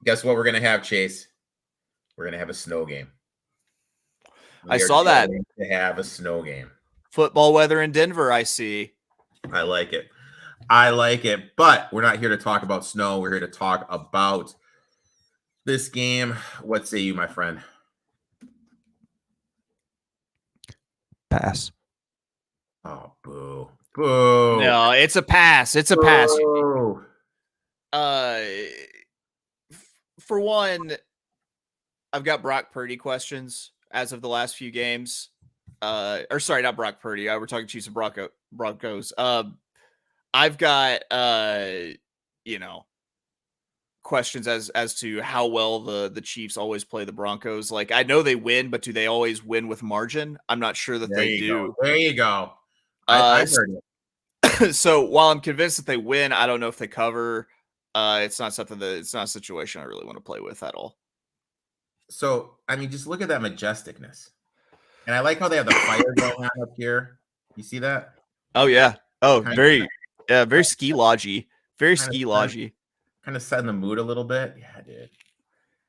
guess what we're gonna have, Chase? We're gonna have a snow game. I saw that. To have a snow game. Football weather in Denver, I see. I like it. But we're not here to talk about snow. We're here to talk about this game. What say you, my friend? Pass. Oh, boo. Boo. No, it's a pass. It's a pass. For one, I've got Brock Purdy questions as of the last few games. Or sorry, not Brock Purdy. We're talking Chiefs and Broncos. I've got questions as to how well the Chiefs always play the Broncos. Like, I know they win, but do they always win with margin? I'm not sure that they do. There you go. I heard it. So while I'm convinced that they win, I don't know if they cover. It's not a situation I really want to play with at all. So, I mean, just look at that majesticness. And I like how they have the fire going on up here. You see that? Oh, yeah. Oh, very ski lodgy. Very ski lodgy. Kind of setting the mood a little bit. Yeah, dude.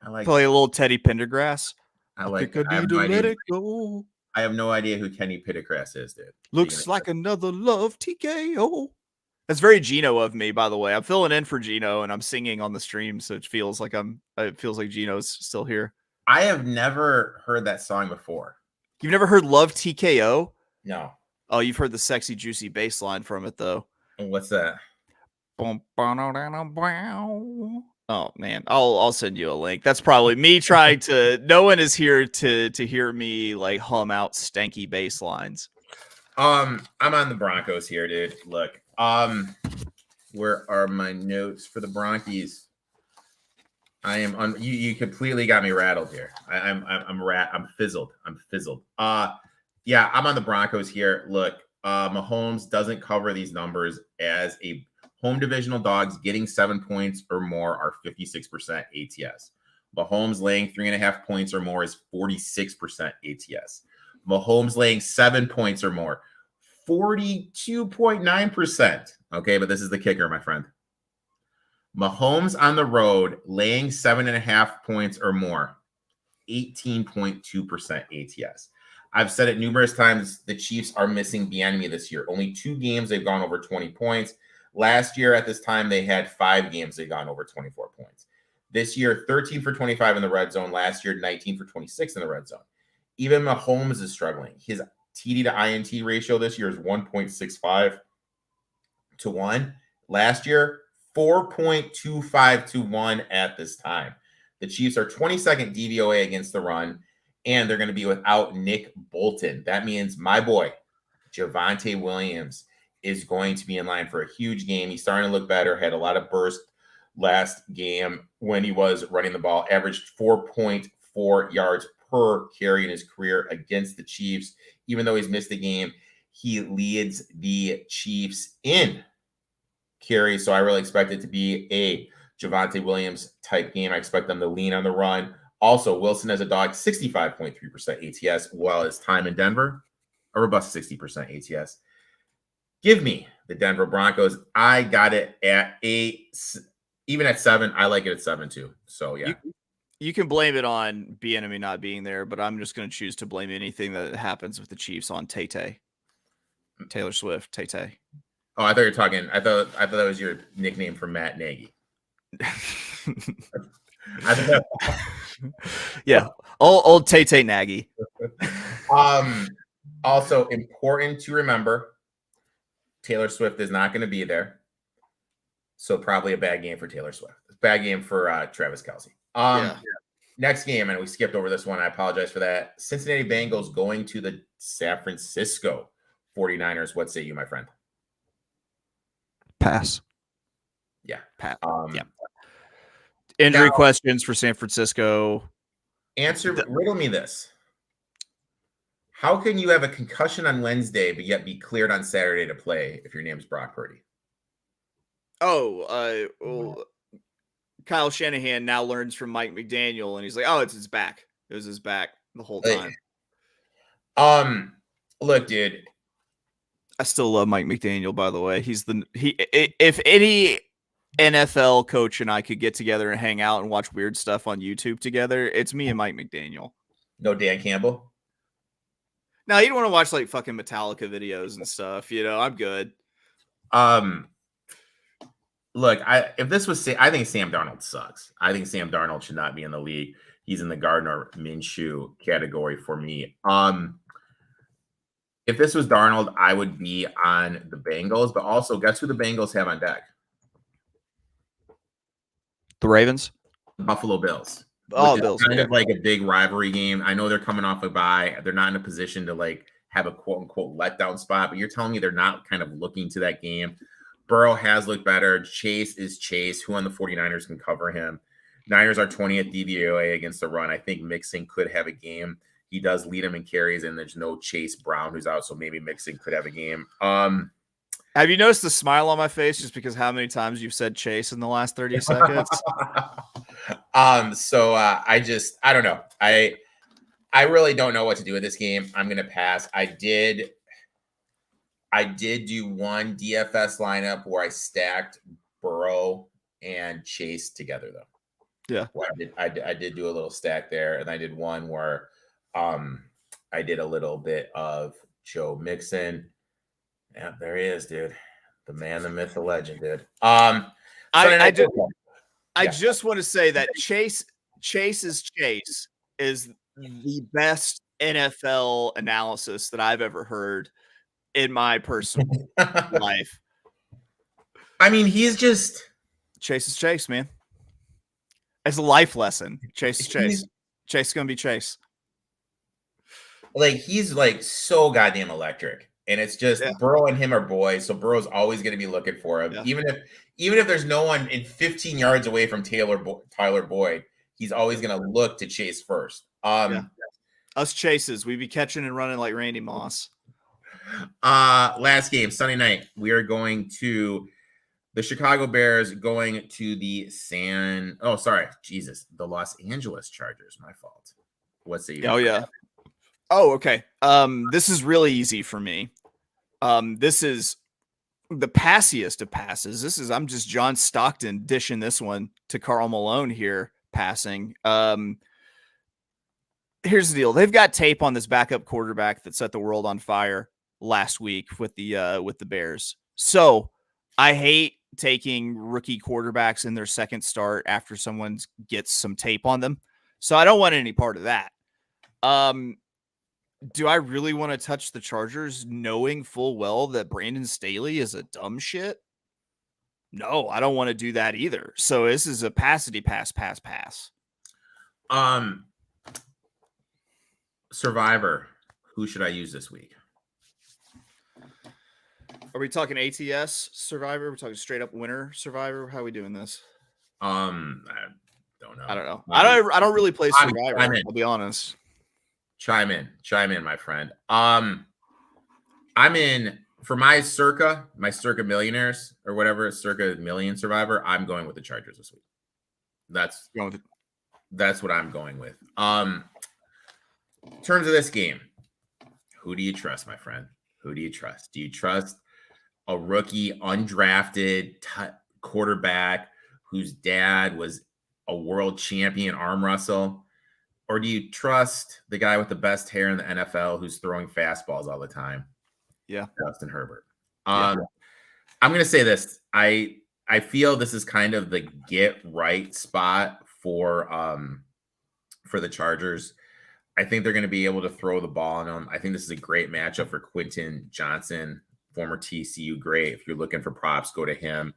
I like play a little Teddy Pendergrass. I like it. I have no idea who Kenny Pendergrass is, dude. Looks like another love TKO. That's very Gino of me, by the way. I'm filling in for Gino and I'm singing on the stream, so it feels like Gino's still here. I have never heard that song before. You've never heard Love TKO? No. Oh, you've heard the sexy, juicy bass line from it, though. What's that? Oh, man. I'll send you a link. That's probably me trying to... No one is here to hear me, like, hum out stanky bass lines. I'm on the Broncos here, dude. Look. Where are my notes for the Bronchies? I am on. You completely got me rattled here. I'm fizzled. Yeah, I'm on the Broncos here. Look, Mahomes doesn't cover these numbers as a Home divisional dogs getting 7 points or more are 56% ATS. Mahomes laying 3.5 points or more is 46% ATS. Mahomes laying 7 points or more, 42.9%. Okay, but this is the kicker, my friend. Mahomes on the road laying 7.5 points or more, 18.2% ATS. I've said it numerous times. The Chiefs are missing Bieniemy this year. Only 2 games they've gone over 20 points. Last year at this time, they had 5 games they've gone over 24 points. This year, 13 for 25 in the red zone. Last year, 19 for 26 in the red zone. Even Mahomes is struggling. His TD to INT ratio this year is 1.65 to 1. Last year, 4.25 to 1 at this time. The Chiefs are 22nd DVOA against the run, and they're going to be without Nick Bolton. That means my boy, Javonte Williams, is going to be in line for a huge game. He's starting to look better, had a lot of burst last game when he was running the ball, averaged 4.4 yards per carry in his career against the Chiefs. Even though he's missed a game, he leads the Chiefs in carries. So I really expect it to be a Javonte Williams type game. I expect them to lean on the run. Also, Wilson as a dog, 65.3% ATS, while his time in Denver, a robust 60% ATS. Give me the Denver Broncos. I got it at 8. Even at 7, I like it at 7 too. So yeah. You can blame it on Bieniemy not being there, but I'm just going to choose to blame anything that happens with the Chiefs on Tay-Tay. Taylor Swift, Tay-Tay. Oh, I thought you were talking. I thought that was your nickname for Matt Nagy. Yeah, old Tay-Tay Nagy. Also important to remember, Taylor Swift is not going to be there. So probably a bad game for Taylor Swift. Bad game for Travis Kelce. Next game, and we skipped over this one. I apologize for that. Cincinnati Bengals going to the San Francisco 49ers. What say you, my friend? Pass. Yeah. Yeah. Injury questions for San Francisco. Riddle me this. How can you have a concussion on Wednesday, but yet be cleared on Saturday to play if your name's Brock Purdy? Kyle Shanahan now learns from Mike McDaniel, and he's like, "Oh, it's his back. It was his back the whole time." Look, dude. I still love Mike McDaniel, by the way. If any NFL coach and I could get together and hang out and watch weird stuff on YouTube together, it's me and Mike McDaniel. No Dan Campbell? No, you don't want to watch like fucking Metallica videos and stuff. I'm good. Look, if this was, I think Sam Darnold sucks. I think Sam Darnold should not be in the league. He's in the Gardner Minshew category for me. If this was Darnold, I would be on the Bengals. But also, guess who the Bengals have on deck? The Ravens? The Buffalo Bills. Oh, Bills. Kind of like a big rivalry game. I know they're coming off a bye. They're not in a position to like have a quote unquote letdown spot, but you're telling me they're not kind of looking to that game. Burrow has looked better. Chase is Chase. Who on the 49ers can cover him? Niners are 20th DVOA against the run. I think Mixon could have a game. He does lead him in carries, and there's no Chase Brown who's out, so maybe Mixon could have a game. Have you noticed the smile on my face just because how many times you've said Chase in the last 30 seconds? I don't know. I really don't know what to do with this game. I'm gonna pass. I did do one DFS lineup where I stacked Burrow and Chase together, though. Yeah. Well, I did do a little stack there, and I did one where I did a little bit of Joe Mixon. Yeah, there he is, dude. The man, the myth, the legend, dude. I just want to say that Chase is the best NFL analysis that I've ever heard in my personal life. I mean, he's just Chase is Chase, man. It's a life lesson. Chase is Chase. Chase is gonna be Chase. Like, he's like so goddamn electric. And it's just Burrow and him are boys, so Burrow's always going to be looking for him. Yeah. Even if there's no one in 15 yards away from Tyler Boyd, he's always going to look to Chase first. Us Chases, we be catching and running like Randy Moss. Last game, Sunday night, we are going to The Chicago Bears going to the the Los Angeles Chargers. My fault. What's the Oh yeah. Oh, okay. This is really easy for me. This is the passiest of passes. I'm just John Stockton dishing this one to Karl Malone here passing. Here's the deal. They've got tape on this backup quarterback that set the world on fire last week with the Bears. So I hate taking rookie quarterbacks in their second start after someone gets some tape on them. So I don't want any part of that. Do I really want to touch the Chargers knowing full well that Brandon Staley is a dumb shit? No, I don't want to do that either. So this is a pass. Survivor. Who should I use this week? Are we talking ATS Survivor? We're talking straight up winner Survivor. How are we doing this? I don't know. I don't know. I don't really play Survivor. I'll be honest. Chime in, my friend. I'm in for my circa millionaires or whatever, circa million Survivor. I'm going with the Chargers this week. That's what I'm going with. In terms of this game, who do you trust, my friend? Who do you trust? Do you trust a rookie, undrafted quarterback whose dad was a world champion arm wrestle? Or do you trust the guy with the best hair in the NFL who's throwing fastballs all the time? Yeah. Justin Herbert. I'm going to say this. I feel this is kind of the get right spot for the Chargers. I think they're going to be able to throw the ball on them. I think this is a great matchup for Quentin Johnson, former TCU great. If you're looking for props, go to him.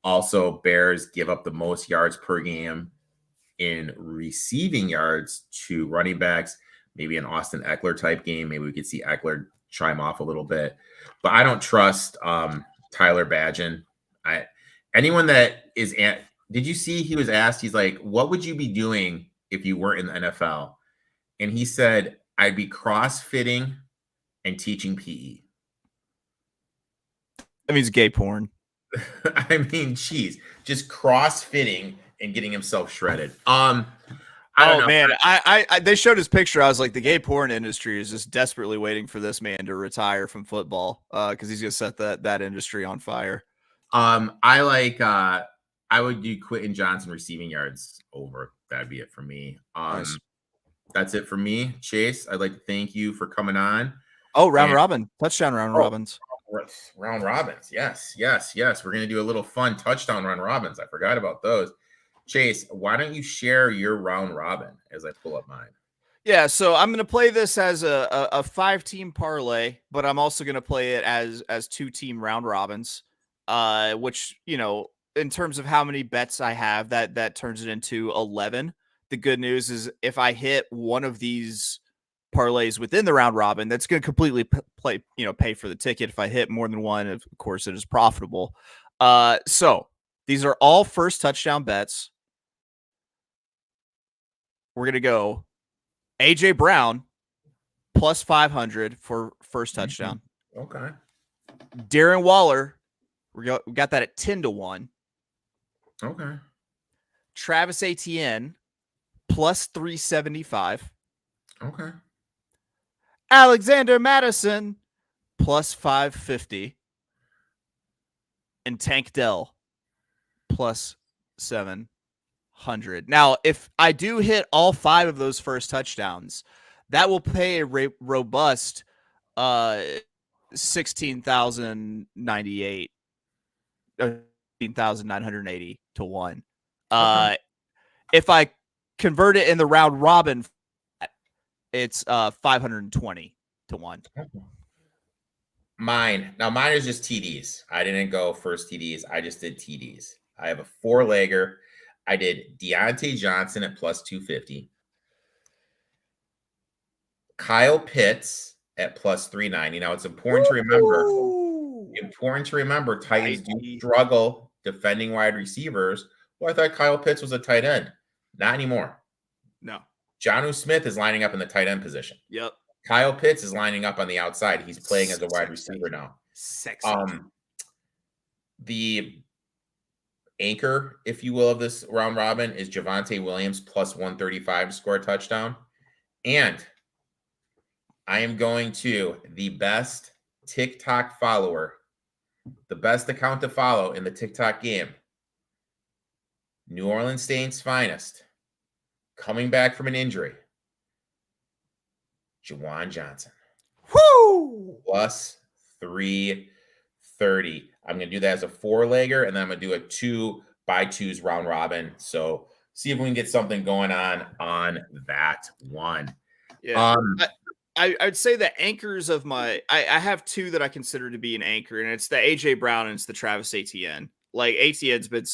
Also, Bears give up the most yards per game in receiving yards to running backs, maybe an Austin Eckler type game. Maybe we could see Eckler chime off a little bit. But I don't trust Tyler Badgett. Anyone that is did you see he was asked, he's like, what would you be doing if you weren't in the NFL? And he said, I'd be crossfitting and teaching PE. That means gay porn. I mean, geez, just crossfitting and getting himself shredded. I don't know. Man, I they showed his picture. I was like, the gay porn industry is just desperately waiting for this man to retire from football because he's gonna set that industry on fire. I would do Quentin Johnson receiving yards over. That'd be it for me. Nice. That's it for me. Chase, I'd like to thank you for coming on. Oh, round robin. Touchdown round robins. Round robins. Yes. We're going to do a little fun touchdown round robins. I forgot about those. Chase, why don't you share your round robin as I pull up mine? Yeah, so I'm going to play this as a 5-team parlay, but I'm also going to play it as 2-team round robins, which, you know, in terms of how many bets I have, that turns it into 11. The good news is if I hit one of these parlays within the round robin, that's going to completely pay for the ticket. If I hit more than one, of course, it is profitable. So these are all first touchdown bets. We're going to go AJ Brown plus 500 for first touchdown. Okay. Darren Waller, we got that at 10-1. Okay. Travis Etienne plus 375. Okay. Alexander Madison plus 550. And Tank Dell plus 700. Now, if I do hit all 5 of those first touchdowns, that will pay a robust $16,098, $16,980 to 1. Okay. If I convert it in the round robin, it's 520 to 1. Mine is just TDs. I didn't go first TDs. I just did TDs. I have a 4-legger. I did Deontay Johnson at plus 250. Kyle Pitts at plus 390. Now it's important to remember Titans do struggle defending wide receivers. Well, I thought Kyle Pitts was a tight end. Not anymore. No. Jonnu Smith is lining up in the tight end position. Yep. Kyle Pitts is lining up on the outside. He's playing as a wide receiver now. Sexy. The anchor, if you will, of this round robin is Javonte Williams plus 135 to score a touchdown. And I am going to the best TikTok follower, the best account to follow in the TikTok game. New Orleans Saints finest, coming back from an injury. Juwan Johnson. Woo! Plus 330. I'm going to do that as a 4-legger, and then I'm going to do a 2x2s round robin. So see if we can get something going on that one. Yeah. I'd say the anchors of I have two that I consider to be an anchor, and it's the AJ Brown and it's the Travis Etienne. Like Etienne's been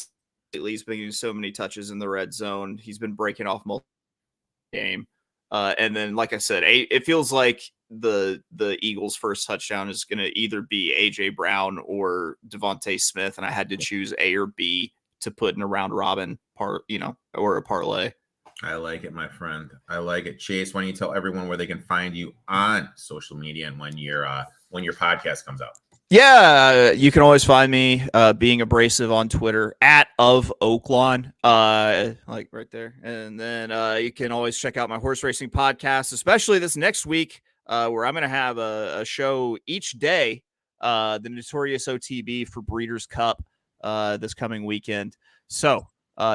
lately, he's been getting so many touches in the red zone. He's been breaking off multiple game. And then, like I said, it feels like the Eagles' first touchdown is going to either be AJ Brown or Devontae Smith, and I had to choose A or B to put in a round robin or a parlay. I like it, my friend. I like it. Chase, why don't you tell everyone where they can find you on social media and when your podcast comes out? Yeah, you can always find me being abrasive on Twitter at @Oaklawn, like right there. And then you can always check out my horse racing podcast, especially this next week, where I'm going to have a show each day, the Notorious OTB for Breeders' Cup this coming weekend. So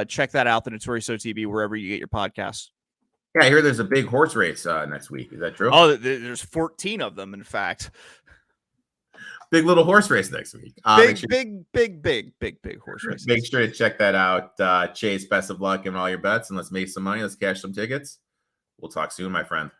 check that out, the Notorious OTB, wherever you get your podcasts. Yeah, I hear there's a big horse race next week. Is that true? Oh, there's 14 of them, in fact. Big little horse race next week. Big horse race. Make sure to check that out. Chase, best of luck in all your bets, and let's make some money. Let's cash some tickets. We'll talk soon, my friend.